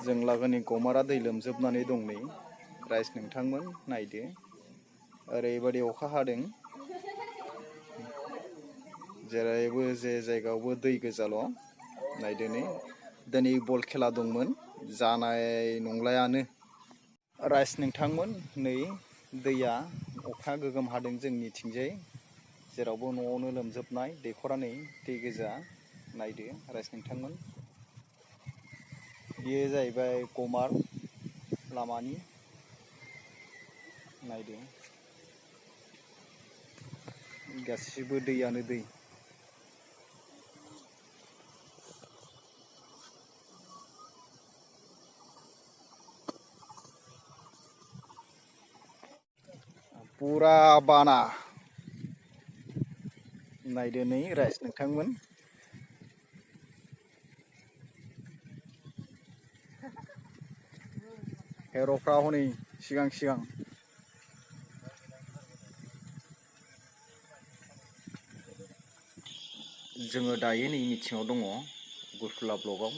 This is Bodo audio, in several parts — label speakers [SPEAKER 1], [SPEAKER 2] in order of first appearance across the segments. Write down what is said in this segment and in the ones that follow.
[SPEAKER 1] जों लागोनि गमारा दै लोमजोबनानै दं नै राइस नोंथांमोन नायदो ओरैबायदि अखा हादों जेरावबो जे जायगायावबो दै गोजाल' नायदो नै दिनै बल खेला दंमोन जानाय नंलायानो राइस नोंथांमोन नै दैया अखा गोगोम हादों जोंनिथिंजाय जेरावबो न'आवनो लोमजोबनाय दैखरा नै दै गोजा नायदो राइस नोंथांमोन बेयो जाहैबाय गमार लामानि नायदो गासिबो दैयानो दै पुरा बाना नायदो नै राइस नोंथांमोन हेर'फ्रा हनै सिगां जोङो दायो नै मिटिङाव दङ गुरफुला ब्लकआव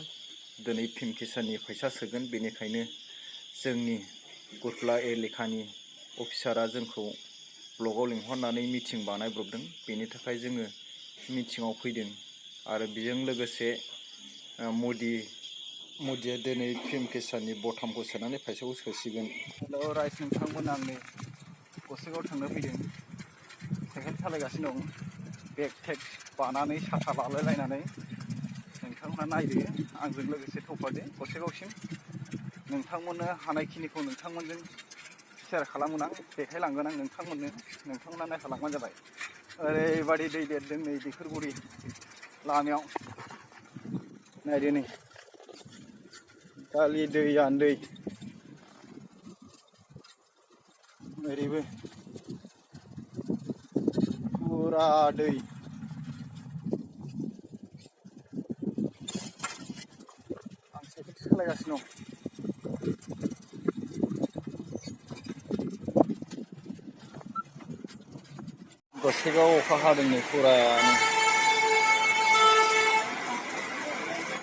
[SPEAKER 1] दिनै पिएम किसाननि फैसा सोगोन बेनिखायनो जोंनि गुरफुला एलेकानि अफिसारा जोंखौ ब्लकआव लिंहरनानै मिटिं बानायब्रबदों बेनि थाखाय जोङो मिटिङाव फैदों आरो बेजों लोगोसे मदिया दिनै पिएम किसाननि बथामखौ सोनानै फैसाखौ सोसिगोन। हेल' राइस नोंथांमोन आं नै गसाइगाव थांनो फैदों साइकेल सालायगासिनो दं बेग थेग बानानै साथा लालायलायनानै नोंथांमोना नायदो आंजों लोगोसे थौफादो गसाइगावसिम नोंथांमोननो हानायखिनिखौ नोंथांमोनजों सेयार खालामगोन आं देखायलांगोन आं नोंथांमोना नायखालांबानो जाबाय ओरैबायदि दै देरदों नै दैखरगुरि लामायाव नायदो नै खालि दैयानो दै ओरैबो पुरा दै आं साइकेल सालायगासिनो दं गसाइगावआव अखा हादों नै पुरानो